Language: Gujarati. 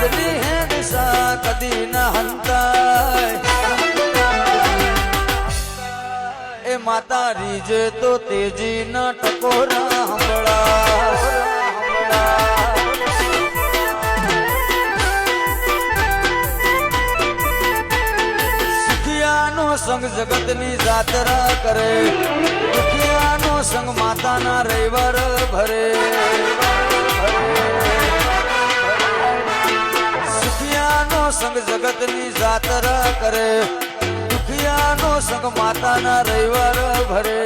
બદલી હે દિશા કદી ન હંતાય એ માતા રીજે તો તેજી ન ટકોરા હંભળા સુખિયાનો સંગ જગતની જાત્રા કરે દુખિયાનો સંગ માતાના રવિવાર ભરે સુખિયાનો સંગ જગતની જાત્રા કરે દુખિયાનો સંગ માતાના રવિવાર ભરે